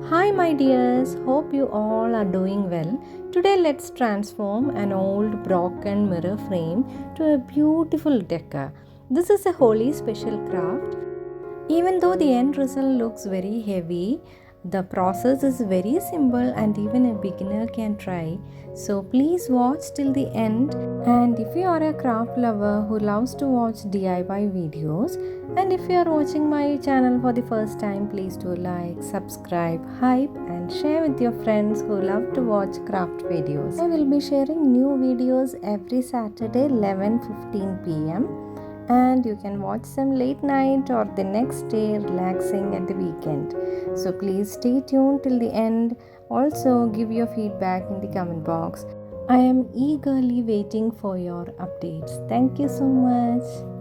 Hi my dears, hope you all are doing well. Today let's transform an old broken mirror frame to a beautiful decor. This is a Holi special craft. Even though the end result looks very heavy, the process is very simple and even a beginner can try. So please watch till the end. And if you are a craft lover who loves to watch DIY videos, and if you are watching my channel for the first time, please do like, subscribe, hype and share with your friends who love to watch craft videos. I will be sharing new videos every Saturday 11:15 p.m. and you can watch them late night or the next day relaxing at the weekend. So please stay tuned till the end. Also give your feedback in the comment box. I am eagerly waiting for your updates. Thank you so much.